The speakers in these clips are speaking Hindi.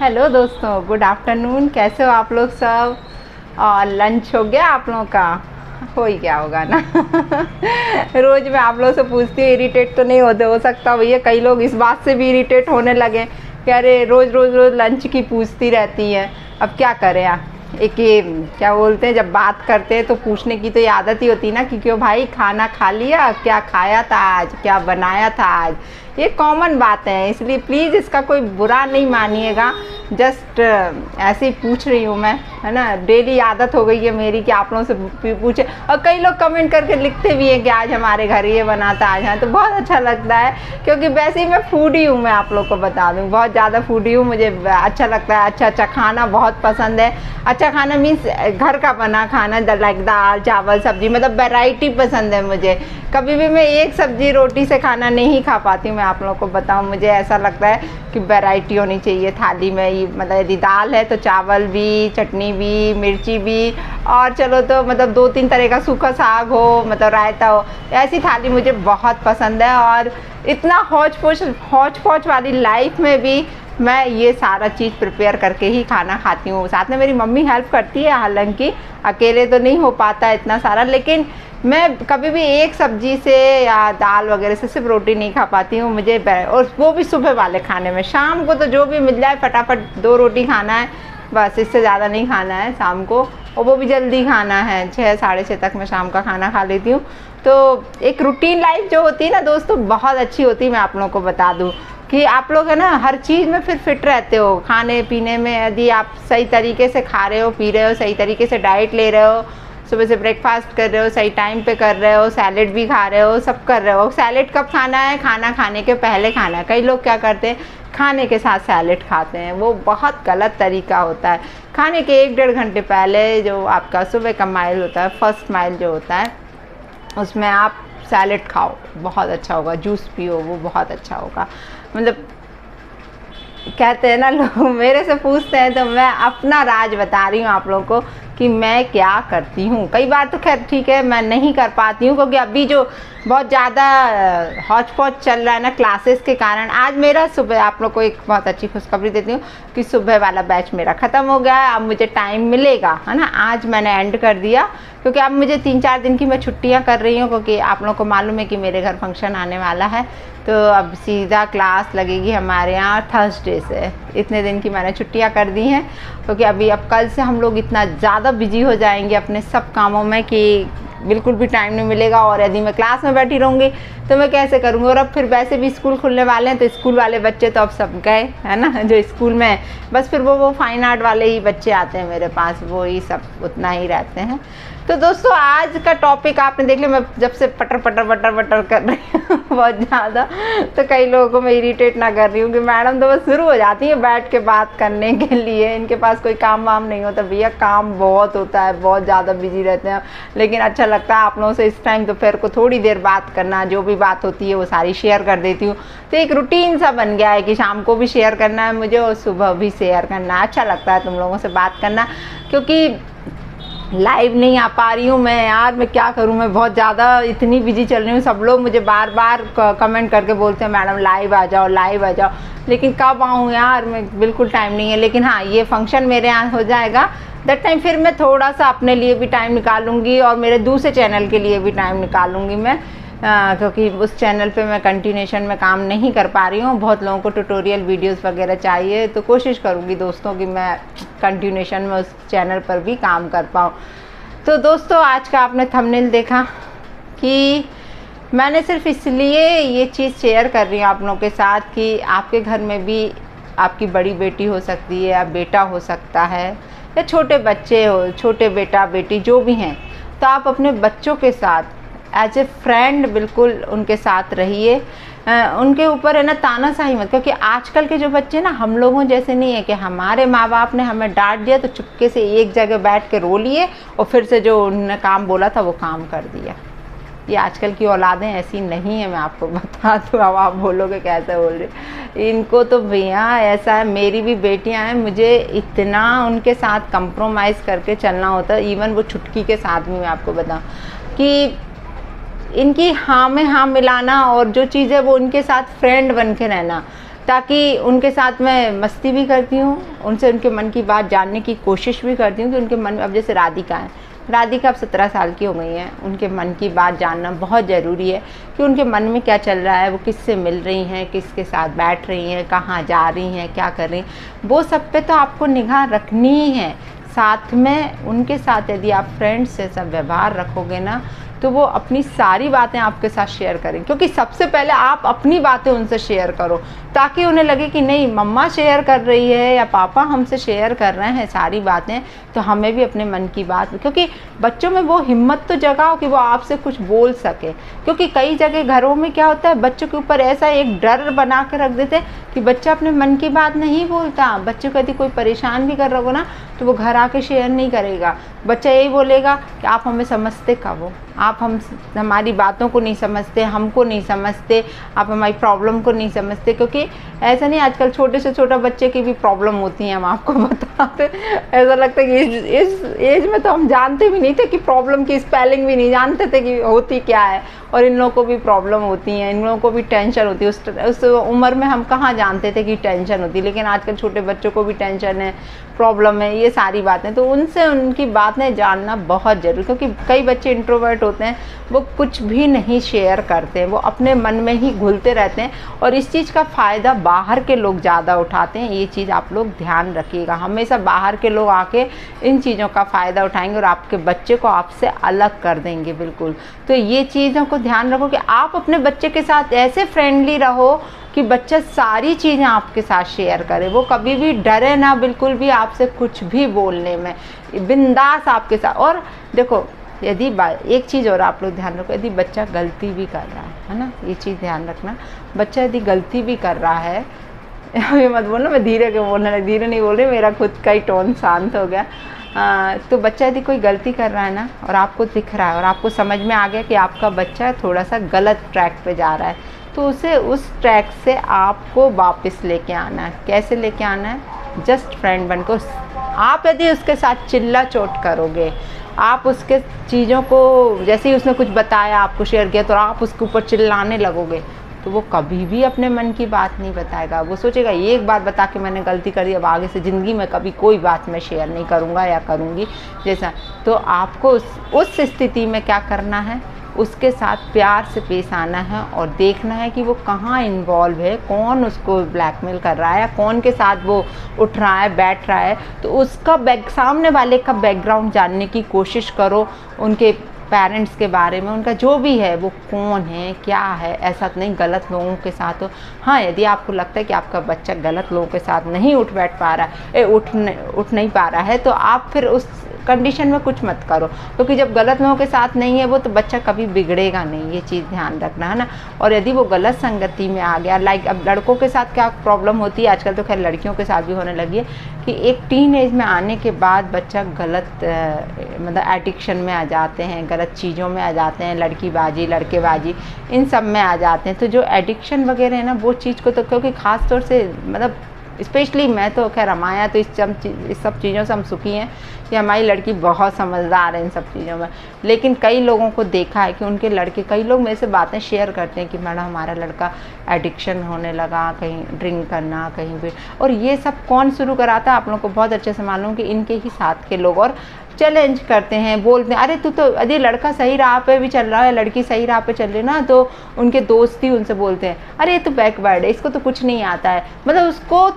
हेलो दोस्तों, गुड आफ्टरनून। कैसे हो आप लोग सब? और लंच हो गया आप लोगों का? हो ही गया होगा ना। रोज़ मैं आप लोगों से पूछती हूँ, इरिटेट तो नहीं होते? हो सकता भैया कई लोग इस बात से भी इरिटेट होने लगे कि अरे रोज़ रोज़ रोज़ लंच की पूछती रहती हैं। अब क्या करें यार, एक ये क्या बोलते हैं, जब बात करते हैं तो पूछने की तो ये आदत ही होती है ना कि क्यों भाई खाना खा लिया, क्या खाया था आज, क्या बनाया था आज। ये कॉमन बात है, इसलिए प्लीज़ इसका कोई बुरा नहीं मानिएगा। जस्ट ऐसे ही पूछ रही हूँ मैं, है ना। डेली आदत हो गई है मेरी कि आप लोगों से पूछे, और कई लोग कमेंट करके लिखते भी हैं कि आज हमारे घर ये बना था, आज। हाँ, तो बहुत अच्छा लगता है, क्योंकि वैसे ही मैं फूडी हूँ। मैं आप लोग को बता दूँ, बहुत ज़्यादा फूडी हूँ। मुझे अच्छा लगता है, अच्छा अच्छा खाना बहुत पसंद है। अच्छा खाना मीन्स घर का बना खाना, लाइक दाल चावल सब्जी, मतलब वैरायटी पसंद है मुझे। कभी भी मैं एक सब्जी रोटी से खाना नहीं खा पाती हूँ। मैं आप लोगों को बताऊँ, मुझे ऐसा लगता है कि वैरायटी होनी चाहिए थाली में। मतलब यदि दाल है तो चावल भी, चटनी भी, मिर्ची भी, और चलो तो मतलब 2-3 तरह का सूखा साग हो, मतलब रायता हो। ऐसी थाली मुझे बहुत पसंद है। और इतना हौच पौच वाली लाइफ में भी मैं ये सारा चीज़ प्रिपेयर करके ही खाना खाती हूँ। साथ में मेरी मम्मी हेल्प करती है, हालांकि अकेले तो नहीं हो पाता इतना सारा, लेकिन मैं कभी भी एक सब्जी से या दाल वगैरह से सिर्फ रोटी नहीं खा पाती हूँ। मुझे और वो भी सुबह वाले खाने में। शाम को तो जो भी मिल जाए फटाफट 2 रोटी खाना है, बस इससे ज़्यादा नहीं खाना है शाम को, और वो भी जल्दी खाना है। 6 साढ़े 6 तक मैं शाम का खाना खा लेती हूँ। तो एक रूटीन लाइफ जो होती है ना दोस्तों, बहुत अच्छी होती है। मैं आप लोगों को बता दूँ कि आप लोग है ना हर चीज़ में फिर फिट रहते हो। खाने पीने में यदि आप सही तरीके से खा रहे हो, पी रहे हो, सही तरीके से डाइट ले रहे हो, सुबह से ब्रेकफास्ट कर रहे हो, सही टाइम पे कर रहे हो, सैलेड भी खा रहे हो, सब कर रहे हो। सैलेड कब खाना है? खाना खाने के पहले खाना है। कई लोग क्या करते हैं, खाने के साथ सैलेड खाते हैं। वो बहुत गलत तरीका होता है। खाने के 1-1.5 घंटे पहले जो आपका सुबह का माइल होता है, फर्स्ट माइल जो होता है, उसमें आप सैलेड खाओ, बहुत अच्छा होगा। जूस पियो, वो बहुत अच्छा होगा। मतलब कहते हैं ना लोग, मेरे से पूछते हैं तो मैं अपना राज बता रही हूँ आप लोगों को कि मैं क्या करती हूँ। कई बार तो खैर ठीक है, मैं नहीं कर पाती हूँ, क्योंकि अभी जो बहुत ज़्यादा हौच पौच चल रहा है ना क्लासेस के कारण। आज मेरा सुबह, आप लोग को एक बहुत अच्छी खुशखबरी देती हूँ कि सुबह वाला बैच मेरा ख़त्म हो गया है। अब मुझे टाइम मिलेगा, है ना। आज मैंने एंड कर दिया, क्योंकि अब मुझे 3-4 दिन की मैं छुट्टियाँ कर रही हूँ, क्योंकि आप लोगों को मालूम है कि मेरे घर फंक्शन आने वाला है। तो अब सीधा क्लास लगेगी हमारे यहाँ थर्सडे से। इतने दिन की मैंने छुट्टियाँ कर दी हैं, क्योंकि अभी अब कल से हम लोग इतना ज़्यादा बिजी हो जाएंगे अपने सब कामों में कि बिल्कुल भी टाइम नहीं मिलेगा। और यदि मैं क्लास में बैठी रहूँगी तो मैं कैसे करूँगी? और अब फिर वैसे भी स्कूल खुलने वाले हैं, तो स्कूल वाले बच्चे तो अब सब गए, है ना, जो स्कूल में। बस फिर वो फाइन आर्ट वाले ही बच्चे आते हैं मेरे पास, वो ही सब उतना ही रहते हैं। तो दोस्तों आज का टॉपिक आपने देख लिया। मैं जब से पटर कर रही हूँ बहुत ज़्यादा, तो कई लोगों को मैं इरिटेट ना कर रही हूँ कि मैडम तो बस शुरू हो जाती है बैठ के बात करने के लिए। इनके पास कोई काम वाम नहीं होता। भैया काम बहुत होता है, बहुत ज़्यादा बिजी रहते हैं, लेकिन अच्छा लगता है आप लोगों से इस टाइम दोपहर को थोड़ी देर बात करना। जो भी बात होती है वो सारी शेयर कर देती हूँ। तो एक रूटीन सा बन गया है कि शाम को भी शेयर करना है मुझे और सुबह भी शेयर करना। अच्छा लगता है तुम लोगों से बात करना, क्योंकि लाइव नहीं आ पा रही हूँ मैं। यार मैं क्या करूँ, मैं बहुत ज़्यादा इतनी बिजी चल रही हूँ। सब लोग मुझे बार बार कमेंट करके बोलते हैं मैडम लाइव आ जाओ, लाइव आ जाओ, लेकिन कब आऊँ यार, मैं बिल्कुल टाइम नहीं है। लेकिन हाँ, ये फंक्शन मेरे यहाँ हो जाएगा, दैट टाइम फिर मैं थोड़ा सा अपने लिए भी टाइम निकालूंगी और मेरे दूसरे चैनल के लिए भी टाइम निकालूंगी मैं, क्योंकि उस चैनल पे मैं कंटिन्यूशन में काम नहीं कर पा रही हूँ। बहुत लोगों को ट्यूटोरियल वीडियोस वगैरह चाहिए, तो कोशिश करूँगी दोस्तों कि मैं कंटिन्यूशन में उस चैनल पर भी काम कर पाऊँ। तो दोस्तों आज का आपने थंबनेल देखा कि मैंने सिर्फ इसलिए ये चीज़ शेयर कर रही हूँ आप लोगों के साथ कि आपके घर में भी आपकी बड़ी बेटी हो सकती है या बेटा हो सकता है, या छोटे बच्चे हो, छोटे बेटा बेटी जो भी हैं, तो आप अपने बच्चों के साथ एज ए फ्रेंड बिल्कुल उनके साथ रहिए। उनके ऊपर है ना तानाशाही मत, क्योंकि आजकल के जो बच्चे ना हम लोगों जैसे नहीं है कि हमारे माँ बाप ने हमें डांट दिया तो चुपके से एक जगह बैठ के रो लिए और फिर से जो उन्होंने काम बोला था वो काम कर दिया। ये आजकल की औलादें ऐसी नहीं है, मैं आपको बता दूँ। अब आप बोलोगे कैसे बोल रहे, इनको तो भैया ऐसा है। मेरी भी बेटियां हैं, मुझे इतना उनके साथ कंप्रोमाइज़ करके चलना होता है। इवन वो छुटकी के साथ भी मैं आपको बताऊँ कि इनकी हाँ में हाँ मिलाना और जो चीज़ है वो उनके साथ फ्रेंड बन के रहना। ताकि उनके साथ मैं मस्ती भी करती हूँ, उनसे उनके मन की बात जानने की कोशिश भी करती हूँ कि उनके मन में, अब जैसे राधिका है, राधिका अब 17 साल की हो गई हैं, उनके मन की बात जानना बहुत ज़रूरी है कि उनके मन में क्या चल रहा है, वो किससे मिल रही हैं, किसके साथ बैठ रही हैं, कहाँ जा रही हैं, क्या कर रही हैं, वो सब पे तो आपको निगाह रखनी ही है। साथ में उनके साथ यदि आप फ्रेंड्स से सब व्यवहार रखोगे ना, तो वो अपनी सारी बातें आपके साथ शेयर करें, क्योंकि सबसे पहले आप अपनी बातें उनसे शेयर करो, ताकि उन्हें लगे कि नहीं मम्मा शेयर कर रही है या पापा हमसे शेयर कर रहे हैं सारी बातें, तो हमें भी अपने मन की बात, क्योंकि बच्चों में वो हिम्मत तो जगाओ कि वो आपसे कुछ बोल सके। क्योंकि कई जगह घरों में क्या होता है, बच्चों के ऊपर ऐसा एक डर बना के रख देते हैं कि बच्चा अपने मन की बात नहीं बोलता। बच्चों को यदि कोई परेशान भी कर रहा हो ना, तो वो घर आके शेयर नहीं करेगा। बच्चा यही बोलेगा कि आप हमें समझते कब हो, आप हमारी बातों को नहीं समझते, हमको नहीं समझते, आप हमारी प्रॉब्लम को नहीं समझते। क्योंकि ऐसा नहीं, आजकल छोटे से छोटा बच्चे की भी प्रॉब्लम होती है, हम आपको बताते। ऐसा लगता है कि इस एज में तो हम जानते भी नहीं थे कि प्रॉब्लम की स्पेलिंग भी नहीं जानते थे कि होती क्या है, और इन लोगों को भी प्रॉब्लम होती है, इन लोगों को भी टेंशन होती है। उस उम्र में हम कहाँ जानते थे कि टेंशन होती है, लेकिन आजकल छोटे बच्चों को भी टेंशन है, प्रॉब्लम है, ये सारी बातें। तो उनसे उनकी बातें जानना बहुत ज़रूरी, क्योंकि कई बच्चे इंट्रोवर्ट होते हैं, वो कुछ भी नहीं शेयर करते हैं, वो अपने मन में ही घुलते रहते हैं, और इस चीज़ का फ़ायदा बाहर के लोग ज़्यादा उठाते हैं। ये चीज़ आप लोग ध्यान रखिएगा, हमेशा बाहर के लोग आके इन चीज़ों का फ़ायदा उठाएंगे और आपके बच्चे को आपसे अलग कर देंगे बिल्कुल। तो ये चीज़ों को ध्यान रखो कि आप अपने बच्चे के साथ ऐसे फ्रेंडली रहो कि बच्चा सारी चीज़ें आपके साथ शेयर करे, वो कभी भी डरे ना बिल्कुल भी आपसे कुछ भी बोलने में, बिंदास आपके साथ। और देखो, यदि एक चीज़ और आप लोग ध्यान रखो, यदि बच्चा गलती भी कर रहा है ना, ये चीज़ ध्यान रखना, बच्चा यदि गलती भी कर रहा है, ये मत बोलना मैं धीरे के बोलने लगी, धीरे नहीं बोल रही, मेरा खुद का ही टोन शांत हो गया। तो बच्चा यदि कोई गलती कर रहा है ना, और आपको दिख रहा है और आपको समझ में आ गया कि आपका बच्चा थोड़ा सा गलत ट्रैक पे जा रहा है, तो उसे उस ट्रैक से आपको वापस लेके आना है। कैसे लेके आना है? जस्ट फ्रेंड बनकर। आप यदि उसके साथ चिल्ला चोट करोगे, आप उसके चीज़ों को, जैसे ही उसने कुछ बताया, आपको शेयर किया, तो आप उसके ऊपर चिल्लाने लगोगे, तो वो कभी भी अपने मन की बात नहीं बताएगा। वो सोचेगा ये एक बार बता के मैंने गलती करी, अब आगे से ज़िंदगी में कभी कोई बात मैं शेयर नहीं करूँगा या करूँगी जैसा। तो आपको उस स्थिति में क्या करना है, उसके साथ प्यार से पेश आना है और देखना है कि वो कहाँ इन्वॉल्व है, कौन उसको ब्लैकमेल कर रहा है या कौन के साथ वो उठ रहा है, बैठ रहा है। तो उसका सामने वाले का बैकग्राउंड जानने की कोशिश करो, उनके पेरेंट्स के बारे में, उनका जो भी है, वो कौन है, क्या है। ऐसा तो नहीं गलत लोगों के साथ हो। हाँ, यदि आपको लगता है कि आपका बच्चा गलत लोगों के साथ नहीं उठ बैठ पा रहा है, उठ नहीं पा रहा है, तो आप फिर उस कंडीशन में कुछ मत करो, क्योंकि जब गलत लोगों के साथ नहीं है वो, तो बच्चा कभी बिगड़ेगा नहीं, ये चीज़ ध्यान रखना है ना। और यदि वो गलत संगति में आ गया, लाइक अब लड़कों के साथ क्या प्रॉब्लम होती है आजकल, तो खैर लड़कियों के साथ भी होने लगी है कि एक टीन एज में आने के बाद बच्चा गलत मतलब एडिक्शन में आ जाते हैं, गलत चीज़ों में आ जाते हैं, लड़कीबाजी, लड़केबाजी, इन सब में आ जाते हैं। तो जो एडिक्शन वगैरह है ना, वो चीज़ को तो, क्योंकि ख़ास तौर से मतलब स्पेशली मैं तो खैर हमाया तो इस सब चीज़ों से हम सुखी हैं कि हमारी लड़की बहुत समझदार है इन सब चीज़ों में। लेकिन कई लोगों को देखा है कि उनके लड़के, कई लोग मेरे से बातें शेयर करते हैं कि मैडम हमारा लड़का एडिक्शन होने लगा, कहीं ड्रिंक करना, कहीं भी। और ये सब कौन शुरू कराता है, आप लोगों को बहुत अच्छे से मालूम कि इनके ही साथ के लोग। और चैलेंज करते हैं, बोलते हैं अरे तू तो, यदि लड़का सही राह पे भी चल रहा है, लड़की सही राह पे चल रही है ना, तो उनके दोस्त ही उनसे बोलते हैं अरे ये तो बैकवर्ड है, इसको तो कुछ नहीं आता है। मतलब उसको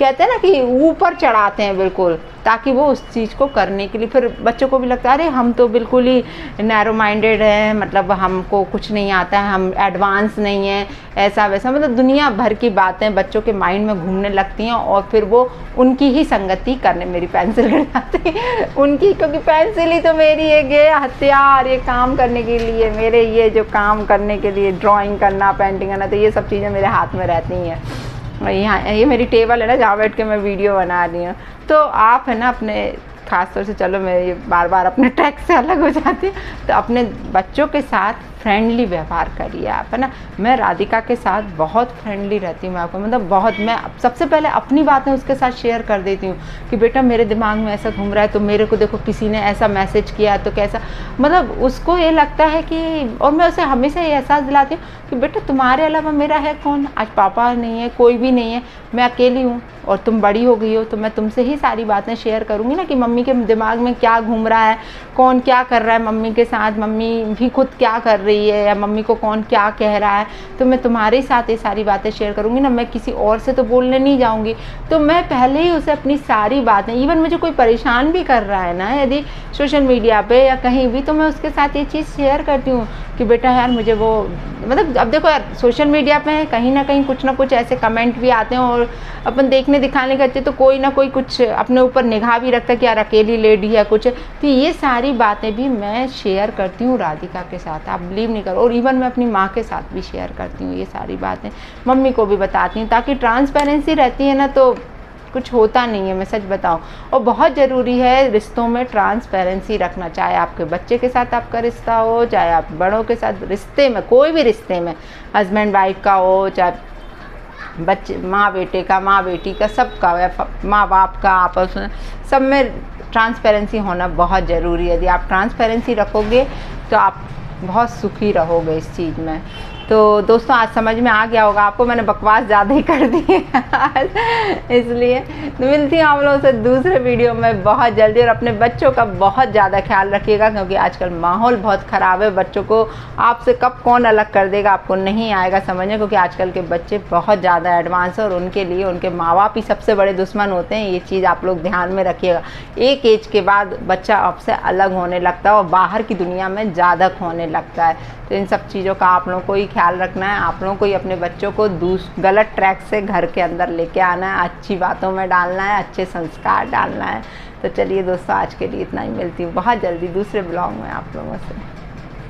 कहते हैं ना कि ऊपर चढ़ाते हैं बिल्कुल, ताकि वो उस चीज़ को करने के लिए, फिर बच्चों को भी लगता है अरे हम तो बिल्कुल ही नैरो माइंडेड हैं, मतलब हमको कुछ नहीं आता है, हम एडवांस नहीं हैं, ऐसा वैसा। मतलब दुनिया भर की बातें बच्चों के माइंड में घूमने लगती हैं और फिर वो उनकी ही संगति करने, मेरी पेंसिल गिर जाती है उनकी, क्योंकि पेंसिल ही तो मेरी एक ये हथियार, ये काम करने के लिए, मेरे ये जो काम करने के लिए, ड्राइंग करना, पेंटिंग करना, तो ये सब चीज़ें मेरे हाथ में रहती हैं। यहाँ ये मेरी टेबल है ना, जहाँ बैठ के मैं वीडियो बना रही हूँ। तो आप है ना अपने, ख़ास तौर से, चलो मैं ये बार बार अपने ट्रैक से अलग हो जाती हूँ, तो अपने बच्चों के साथ फ्रेंडली व्यवहार करिए आप, है ना। मैं राधिका के साथ बहुत फ्रेंडली रहती हूँ, आपको मतलब बहुत, मैं सबसे पहले अपनी बातें उसके साथ शेयर कर देती हूँ कि बेटा मेरे दिमाग में ऐसा घूम रहा है, तो मेरे को देखो किसी ने ऐसा मैसेज किया है तो कैसा, मतलब उसको ये लगता है कि, और मैं उसे हमेशा ये एहसास दिलाती हूँ कि बेटा तुम्हारे अलावा मेरा है कौन, आज पापा नहीं है, कोई भी नहीं है, मैं अकेली हूँ और तुम बड़ी हो गई हो, तो मैं तुमसे ही सारी बातें शेयर करूँगी ना कि मम्मी के दिमाग में क्या घूम रहा है, कौन क्या कर रहा है मम्मी के साथ, मम्मी भी खुद क्या कर रही है, या मम्मी को कौन क्या कह रहा है, तो मैं तुम्हारे साथ ये सारी बातें शेयर करूँगी ना, मैं किसी और से तो बोलने नहीं जाऊँगी। तो मैं पहले ही उसे अपनी सारी बातें, इवन मुझे कोई परेशान भी कर रहा है ना यदि सोशल मीडिया पे या कहीं भी, तो मैं उसके साथ ये चीज़ शेयर करती हूँ कि बेटा यार मुझे वो, मतलब अब देखो यार सोशल मीडिया पे कहीं ना कहीं कुछ ना कुछ ऐसे कमेंट भी आते हैं, और अपन देखने दिखाने करते तो कोई ना कोई कुछ अपने ऊपर निगाह भी रखता है कि यार अकेली लेडी है कुछ, तो ये सारी बातें भी मैं शेयर करती हूँ राधिका के साथ, आप बिलीव नहीं करो। और इवन मैं अपनी माँ के साथ भी शेयर करती हूँ ये सारी बातें, मम्मी को भी बताती हूँ, ताकि ट्रांसपेरेंसी रहती है ना तो कुछ होता नहीं है, मैं सच बताऊं। और बहुत ज़रूरी है रिश्तों में ट्रांसपेरेंसी रखना, चाहे आपके बच्चे के साथ आपका रिश्ता हो, चाहे आप बड़ों के साथ रिश्ते में, कोई भी रिश्ते में, हस्बैंड वाइफ का हो, चाहे बच्चे माँ बेटे का, माँ बेटी का, सबका, या माँ बाप का, आपस में सब में ट्रांसपेरेंसी होना बहुत ज़रूरी है। यदि आप ट्रांसपेरेंसी रखोगे तो आप बहुत सुखी रहोगे इस चीज़ में। तो दोस्तों आज समझ में आ गया होगा आपको, मैंने बकवास ज़्यादा ही कर दी है इसलिए। तो मिलती हूँ आप लोगों से दूसरे वीडियो में बहुत जल्दी, और अपने बच्चों का बहुत ज़्यादा ख्याल रखिएगा, क्योंकि आजकल माहौल बहुत ख़राब है, बच्चों को आपसे कब कौन अलग कर देगा आपको नहीं आएगा समझने, क्योंकि आजकल के बच्चे बहुत ज़्यादा एडवांस है, और उनके लिए उनके माँ बाप ही सबसे बड़े दुश्मन होते हैं। ये चीज़ आप लोग ध्यान में रखिएगा। एक एज के बाद बच्चा आपसे अलग होने लगता है और बाहर की दुनिया में ज़्यादा खोने लगता है। तो इन सब चीज़ों का आप लोगों को ही ख्याल रखना है, आप लोगों को ही अपने बच्चों को गलत ट्रैक से घर के अंदर लेके आना है, अच्छी बातों में डालना है, अच्छे संस्कार डालना है। तो चलिए दोस्तों आज के लिए इतना ही, मिलती हूँ बहुत जल्दी दूसरे ब्लॉग में आप लोगों से।